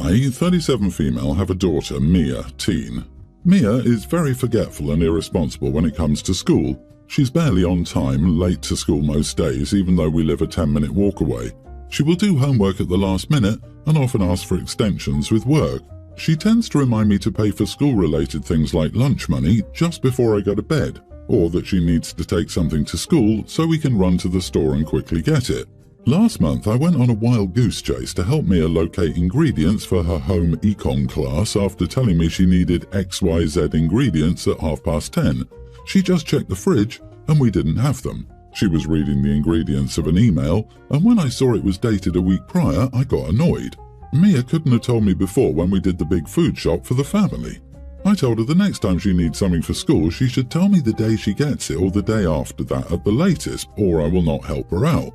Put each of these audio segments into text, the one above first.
I, 37 female, have a daughter, Mia, teen. Mia is very forgetful and irresponsible when it comes to school. She's barely on time, late to school most days, even though we live a 10-minute walk away. She will do homework at the last minute and often ask for extensions with work. She tends to remind me to pay for school-related things like lunch money just before I go to bed, or that she needs to take something to school so we can run to the store and quickly get it. Last month, I went on a wild goose chase to help Mia locate ingredients for her home econ class after telling me she needed XYZ ingredients at 10:30. She just checked the fridge and we didn't have them. She was reading the ingredients of an email, and when I saw it was dated a week prior, I got annoyed. Mia couldn't have told me before when we did the big food shop for the family. I told her the next time she needs something for school, she should tell me the day she gets it or the day after that at the latest, or I will not help her out.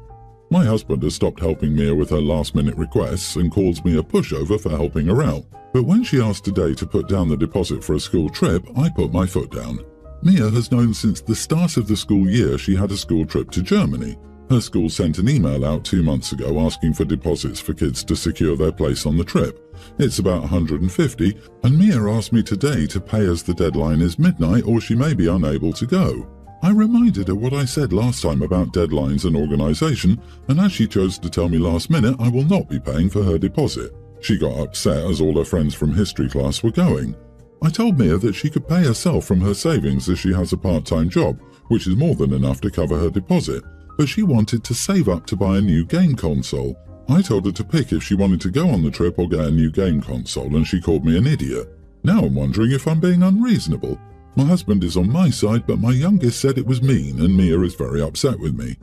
My husband has stopped helping Mia with her last-minute requests and calls me a pushover for helping her out. But when she asked today to put down the deposit for a school trip, I put my foot down. Mia has known since the start of the school year she had a school trip to Germany. Her school sent an email out 2 months ago asking for deposits for kids to secure their place on the trip. It's about 150, and Mia asked me today to pay as the deadline is midnight or she may be unable to go. I reminded her what I said last time about deadlines and organisation, and as she chose to tell me last minute, I will not be paying for her deposit. She got upset as all her friends from history class were going. I told Mia that she could pay herself from her savings as she has a part-time job, which is more than enough to cover her deposit, but she wanted to save up to buy a new game console. I told her to pick if she wanted to go on the trip or get a new game console, and she called me an idiot. Now I'm wondering if I'm being unreasonable. My husband is on my side, but my youngest said it was mean, and Mia is very upset with me.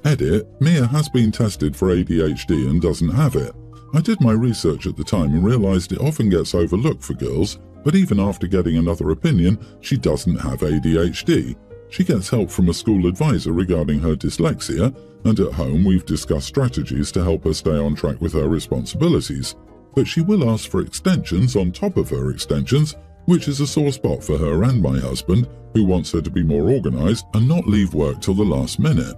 Edit, Mia has been tested for ADHD and doesn't have it. I did my research at the time and realised it often gets overlooked for girls, but even after getting another opinion, she doesn't have ADHD. She gets help from a school advisor regarding her dyslexia, and at home we've discussed strategies to help her stay on track with her responsibilities. But she will ask for extensions on top of her extensions, which is a sore spot for her and my husband, who wants her to be more organised and not leave work till the last minute.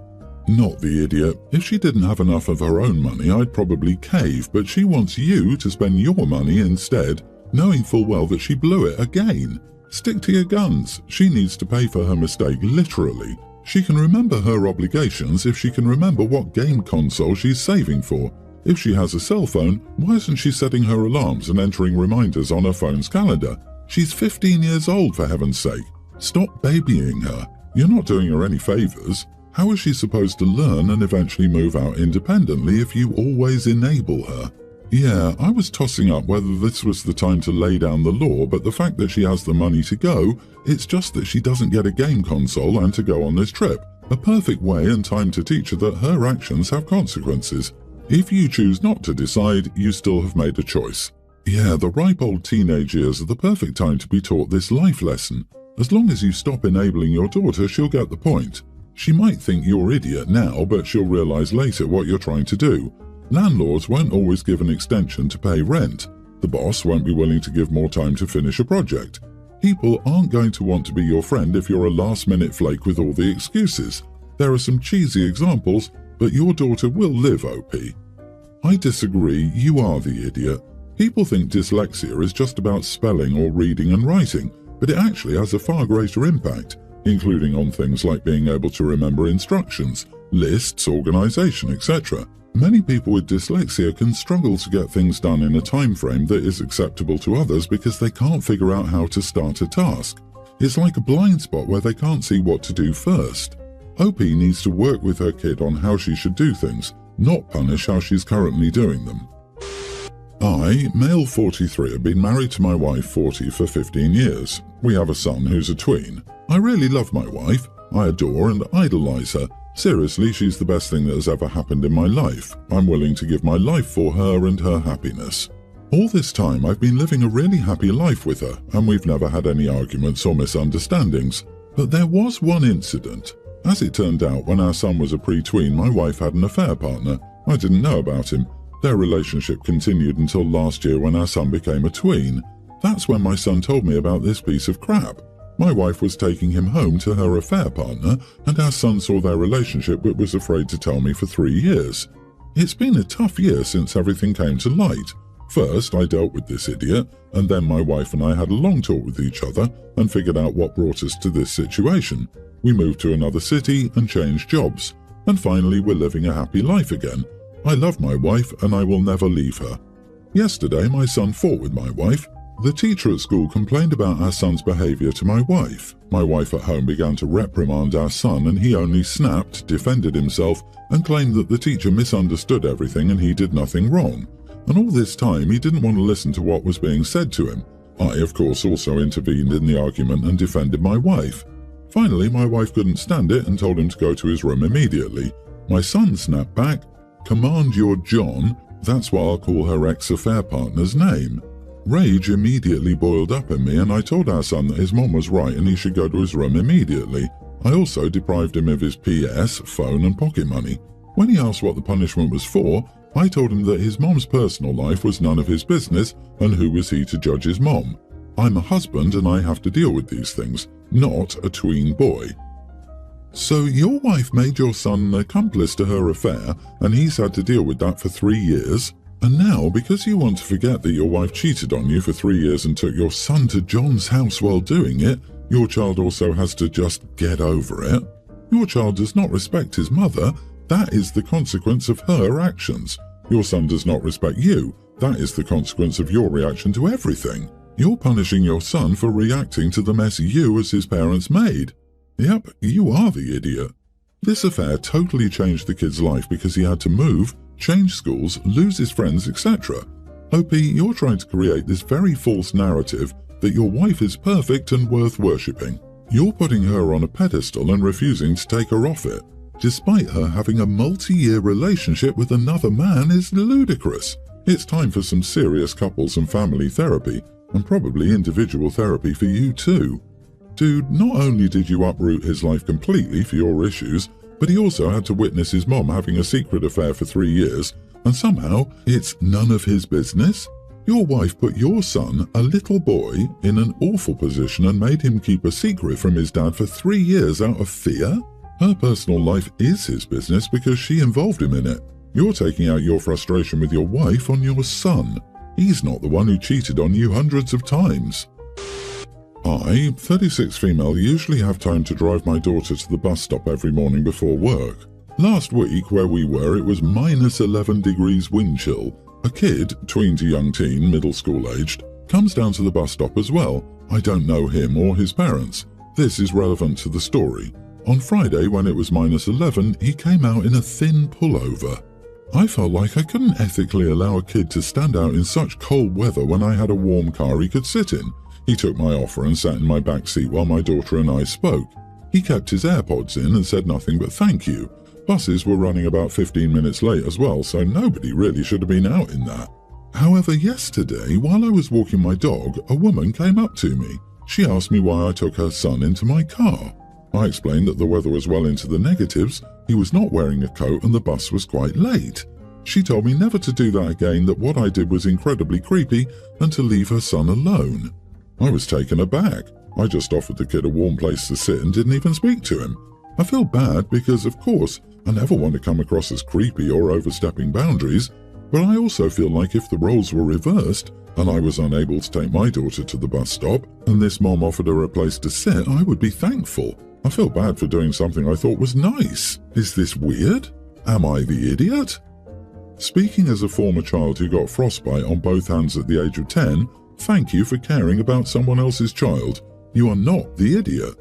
Not the idiot. If she didn't have enough of her own money, I'd probably cave, but she wants you to spend your money instead, knowing full well that she blew it again. Stick to your guns. She needs to pay for her mistake literally. She can remember her obligations if she can remember what game console she's saving for. If she has a cell phone, why isn't she setting her alarms and entering reminders on her phone's calendar? She's 15 years old, for heaven's sake. Stop babying her. You're not doing her any favours. How is she supposed to learn and eventually move out independently if you always enable her? Yeah, I was tossing up whether this was the time to lay down the law, but the fact that she has the money to go, it's just that she doesn't get a game console and to go on this trip. A perfect way and time to teach her that her actions have consequences. If you choose not to decide, you still have made a choice. Yeah, the ripe old teenage years are the perfect time to be taught this life lesson. As long as you stop enabling your daughter, she'll get the point. She might think you're idiot now, but she'll realise later what you're trying to do. Landlords won't always give an extension to pay rent. The boss won't be willing to give more time to finish a project. People aren't going to want to be your friend if you're a last-minute flake with all the excuses. There are some cheesy examples, but your daughter will live, OP. I disagree, you are the idiot. People think dyslexia is just about spelling or reading and writing, but it actually has a far greater impact, including on things like being able to remember instructions, lists, organisation, etc. Many people with dyslexia can struggle to get things done in a time frame that is acceptable to others because they can't figure out how to start a task. It's like a blind spot where they can't see what to do first. OP needs to work with her kid on how she should do things, not punish how she's currently doing them. I, male 43, have been married to my wife 40 for 15 years. We have a son who's a tween. I really love my wife. I adore and idolise her. Seriously, she's the best thing that has ever happened in my life. I'm willing to give my life for her and her happiness. All this time I've been living a really happy life with her, and we've never had any arguments or misunderstandings. But there was one incident. As it turned out, when our son was a pre-tween, my wife had an affair partner. I didn't know about him. Their relationship continued until last year when our son became a tween. That's when my son told me about this piece of crap. My wife was taking him home to her affair partner, and our son saw their relationship but was afraid to tell me for 3 years. It's been a tough year since everything came to light. First, I dealt with this idiot, and then my wife and I had a long talk with each other and figured out what brought us to this situation. We moved to another city and changed jobs, and finally we're living a happy life again. I love my wife and I will never leave her. Yesterday, my son fought with my wife. The teacher at school complained about our son's behavior to my wife. My wife at home began to reprimand our son and he only snapped, defended himself, and claimed that the teacher misunderstood everything and he did nothing wrong. And all this time, he didn't want to listen to what was being said to him. I, of course, also intervened in the argument and defended my wife. Finally, my wife couldn't stand it and told him to go to his room immediately. My son snapped back, "Command your John," that's what I'll call her ex-affair partner's name. Rage immediately boiled up in me and I told our son that his mom was right and he should go to his room immediately. I also deprived him of his PS, phone and pocket money. When he asked what the punishment was for, I told him that his mom's personal life was none of his business and who was he to judge his mom. I'm a husband and I have to deal with these things, not a tween boy. So your wife made your son an accomplice to her affair and he's had to deal with that for 3 years? And now, because you want to forget that your wife cheated on you for 3 years and took your son to John's house while doing it, your child also has to just get over it? Your child does not respect his mother. That is the consequence of her actions. Your son does not respect you. That is the consequence of your reaction to everything. You're punishing your son for reacting to the mess you as his parents made. Yep, you are the idiot. This affair totally changed the kid's life because he had to move, change schools, lose his friends, etc. OP, you're trying to create this very false narrative that your wife is perfect and worth worshipping. You're putting her on a pedestal and refusing to take her off it, despite her having a multi-year relationship with another man is ludicrous. It's time for some serious couples and family therapy, and probably individual therapy for you too. Dude, not only did you uproot his life completely for your issues, but he also had to witness his mom having a secret affair for 3 years, and somehow it's none of his business? Your wife put your son, a little boy, in an awful position and made him keep a secret from his dad for 3 years out of fear? Her personal life is his business because she involved him in it. You're taking out your frustration with your wife on your son. He's not the one who cheated on you hundreds of times. I, 36 female, usually have time to drive my daughter to the bus stop every morning before work. Last week, where we were, it was minus 11 degrees wind chill. A kid, tween to young teen, middle school aged, comes down to the bus stop as well. I don't know him or his parents. This is relevant to the story. On Friday, when it was minus 11, he came out in a thin pullover. I felt like I couldn't ethically allow a kid to stand out in such cold weather when I had a warm car he could sit in. He took my offer and sat in my back seat while my daughter and I spoke. He kept his AirPods in and said nothing but thank you. Buses were running about 15 minutes late as well, so nobody really should have been out in that. However, yesterday, while I was walking my dog, a woman came up to me. She asked me why I took her son into my car. I explained that the weather was well into the negatives, he was not wearing a coat and the bus was quite late. She told me never to do that again, that what I did was incredibly creepy and to leave her son alone. I was taken aback. I just offered the kid a warm place to sit and didn't even speak to him. I feel bad because, of course, I never want to come across as creepy or overstepping boundaries, but I also feel like if the roles were reversed and I was unable to take my daughter to the bus stop and this mom offered her a place to sit, I would be thankful. I feel bad for doing something I thought was nice. Is this weird? Am I the idiot? Speaking as a former child who got frostbite on both hands at the age of 10, thank you for caring about someone else's child. You are not the idiot.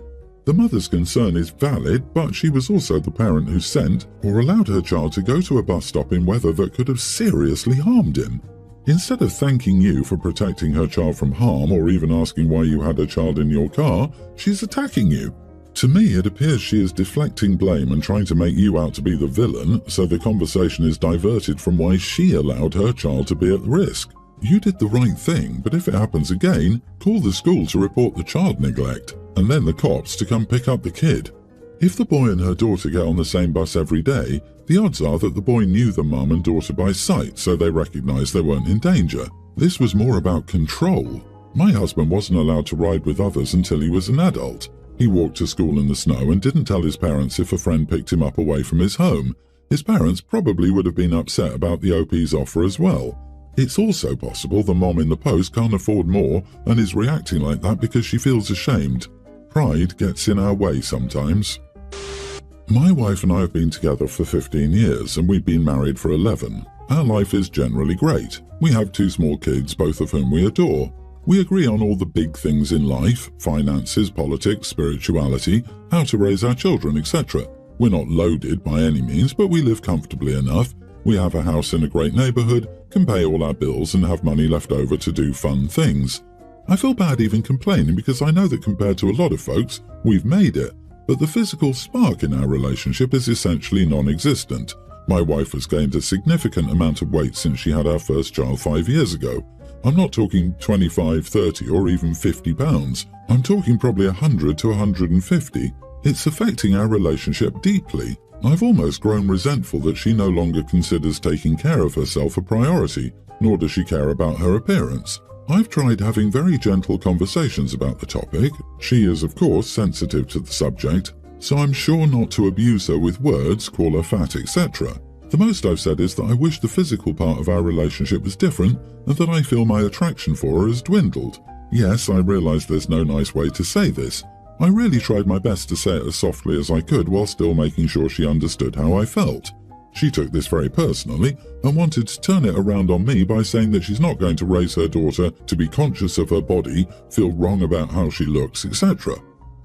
The mother's concern is valid, but she was also the parent who sent or allowed her child to go to a bus stop in weather that could have seriously harmed him. Instead of thanking you for protecting her child from harm or even asking why you had a child in your car, she's attacking you. To me, it appears she is deflecting blame and trying to make you out to be the villain, so the conversation is diverted from why she allowed her child to be at risk. You did the right thing, but if it happens again, call the school to report the child neglect, and then the cops to come pick up the kid. If the boy and her daughter get on the same bus every day, the odds are that the boy knew the mum and daughter by sight, so they recognized they weren't in danger. This was more about control. My husband wasn't allowed to ride with others until he was an adult. He walked to school in the snow and didn't tell his parents if a friend picked him up away from his home. His parents probably would have been upset about the OP's offer as well. It's also possible the mom in the post can't afford more and is reacting like that because she feels ashamed. Pride gets in our way sometimes. My wife and I have been together for 15 years and we've been married for 11. Our life is generally great. We have 2 small kids, both of whom we adore. We agree on all the big things in life: finances, politics, spirituality, how to raise our children, etc. We're not loaded by any means, but we live comfortably enough. We have a house in a great neighborhood, can pay all our bills and have money left over to do fun things. I feel bad even complaining because I know that compared to a lot of folks, we've made it, but the physical spark in our relationship is essentially non-existent. My wife has gained a significant amount of weight since she had our first child 5 years ago. I'm not talking 25, 30 or even 50 pounds. I'm talking probably 100 to 150. It's affecting our relationship deeply. I've almost grown resentful that she no longer considers taking care of herself a priority, nor does she care about her appearance. I've tried having very gentle conversations about the topic. She is, of course, sensitive to the subject, so I'm sure not to abuse her with words, call her fat, etc. The most I've said is that I wish the physical part of our relationship was different and that I feel my attraction for her has dwindled. Yes, I realise there's no nice way to say this. I really tried my best to say it as softly as I could while still making sure she understood how I felt. She took this very personally and wanted to turn it around on me by saying that she's not going to raise her daughter to be conscious of her body, feel wrong about how she looks, etc.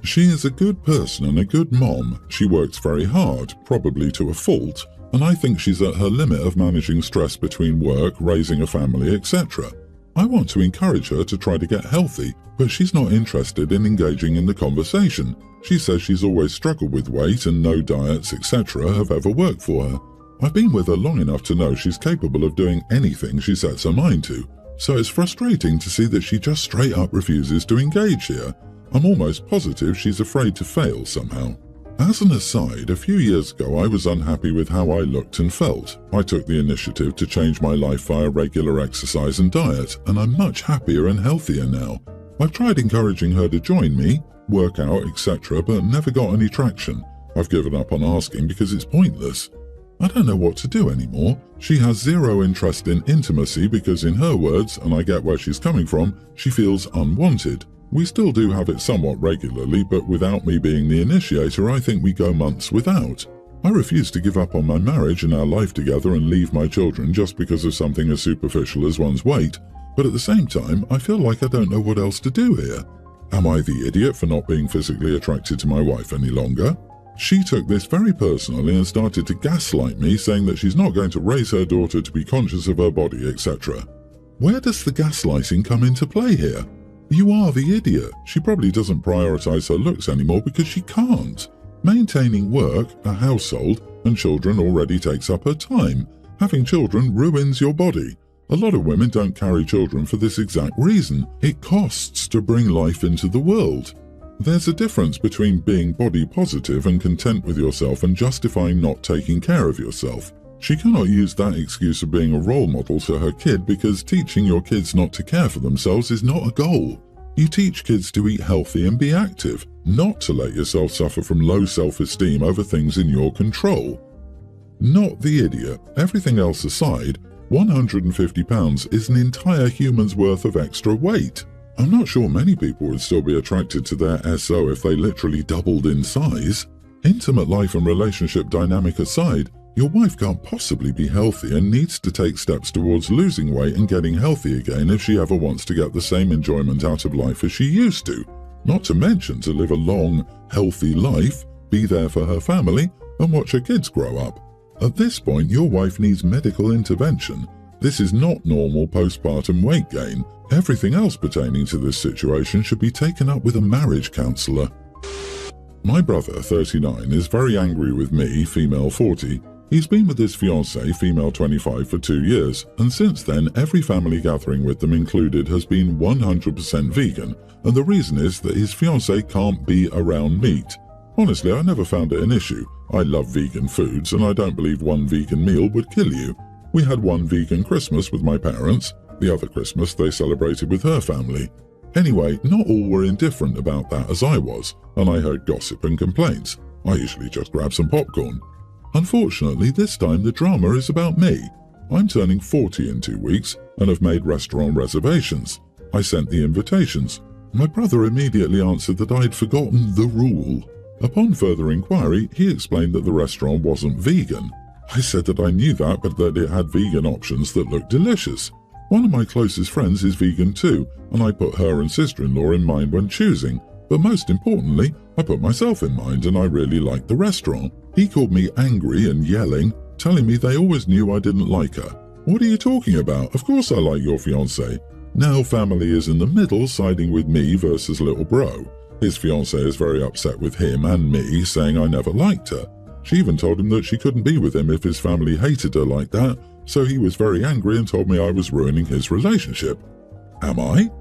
She is a good person and a good mom. She works very hard, probably to a fault, and I think she's at her limit of managing stress between work, raising a family, etc. I want to encourage her to try to get healthy, but she's not interested in engaging in the conversation. She says she's always struggled with weight and no diets, etc. have ever worked for her. I've been with her long enough to know she's capable of doing anything she sets her mind to, so it's frustrating to see that she just straight up refuses to engage here. I'm almost positive she's afraid to fail somehow. As an aside, a few years ago I was unhappy with how I looked and felt. I took the initiative to change my life via regular exercise and diet, and I'm much happier and healthier now. I've tried encouraging her to join me, work out, etc., but never got any traction. I've given up on asking because it's pointless. I don't know what to do anymore. She has zero interest in intimacy because, in her words, and I get where she's coming from, she feels unwanted. We still do have it somewhat regularly, but without me being the initiator, I think we go months without. I refuse to give up on my marriage and our life together and leave my children just because of something as superficial as one's weight, but at the same time, I feel like I don't know what else to do here. Am I the idiot for not being physically attracted to my wife any longer? She took this very personally and started to gaslight me, saying that she's not going to raise her daughter to be conscious of her body, etc. Where does the gaslighting come into play here? You are the idiot. She probably doesn't prioritize her looks anymore because she can't. Maintaining work, a household, and children already takes up her time. Having children ruins your body. A lot of women don't carry children for this exact reason. It costs to bring life into the world. There's a difference between being body positive and content with yourself and justifying not taking care of yourself. She cannot use that excuse of being a role model to her kid because teaching your kids not to care for themselves is not a goal. You teach kids to eat healthy and be active, not to let yourself suffer from low self-esteem over things in your control. Not the idiot. Everything else aside, 150 pounds is an entire human's worth of extra weight. I'm not sure many people would still be attracted to their SO if they literally doubled in size. Intimate life and relationship dynamic aside, your wife can't possibly be healthy and needs to take steps towards losing weight and getting healthy again if she ever wants to get the same enjoyment out of life as she used to. Not to mention to live a long, healthy life, be there for her family, and watch her kids grow up. At this point, your wife needs medical intervention. This is not normal postpartum weight gain. Everything else pertaining to this situation should be taken up with a marriage counsellor. My brother, 39, is very angry with me, female 40. He's been with his fiancée, female 25, for 2 years, and since then every family gathering with them included has been 100% vegan, and the reason is that his fiancée can't be around meat. Honestly, I never found it an issue. I love vegan foods, and I don't believe one vegan meal would kill you. We had one vegan Christmas with my parents. The other Christmas they celebrated with her family. Anyway, not all were indifferent about that as I was, and I heard gossip and complaints. I usually just grab some popcorn. Unfortunately, this time the drama is about me. I'm turning 40 in 2 weeks and have made restaurant reservations. I sent the invitations. My brother immediately answered that I'd forgotten the rule. Upon further inquiry, he explained that the restaurant wasn't vegan. I said that I knew that, but that it had vegan options that looked delicious. One of my closest friends is vegan too, and I put her and sister-in-law in mind when choosing. But most importantly, I put myself in mind, and I really liked the restaurant. He called me angry and yelling, telling me they always knew I didn't like her. What are you talking about? Of course I like your fiancée. Now family is in the middle, siding with me versus little bro. His fiancée is very upset with him and me, saying I never liked her. She even told him that she couldn't be with him if his family hated her like that, so he was very angry and told me I was ruining his relationship. Am I?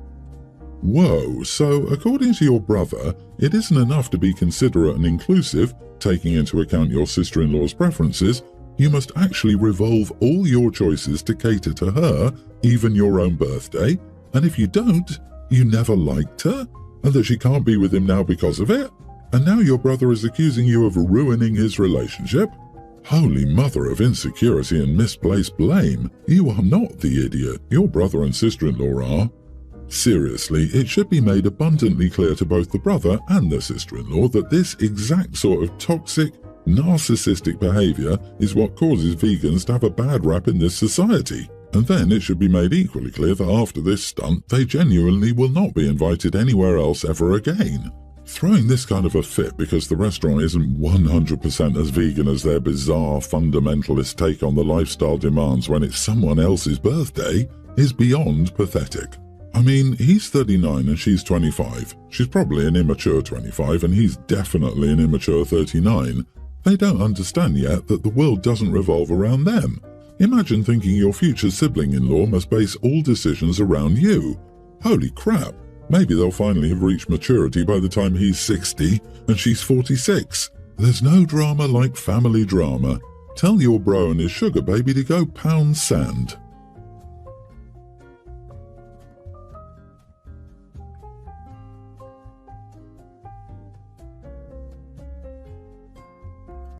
Whoa, so according to your brother, it isn't enough to be considerate and inclusive, taking into account your sister-in-law's preferences. You must actually revolve all your choices to cater to her, even your own birthday, and if you don't, you never liked her, and that she can't be with him now because of it? And now your brother is accusing you of ruining his relationship? Holy mother of insecurity and misplaced blame. You are not the idiot. Your brother and sister-in-law are. Seriously, it should be made abundantly clear to both the brother and the sister-in-law that this exact sort of toxic, narcissistic behavior is what causes vegans to have a bad rap in this society. And then it should be made equally clear that after this stunt, they genuinely will not be invited anywhere else ever again. Throwing this kind of a fit because the restaurant isn't 100% as vegan as their bizarre fundamentalist take on the lifestyle demands when it's someone else's birthday is beyond pathetic. I mean, he's 39 and she's 25. She's probably an immature 25 and he's definitely an immature 39. They don't understand yet that the world doesn't revolve around them. Imagine thinking your future sibling-in-law must base all decisions around you. Holy crap, maybe they'll finally have reached maturity by the time he's 60 and she's 46. There's no drama like family drama. Tell your bro and his sugar baby to go pound sand.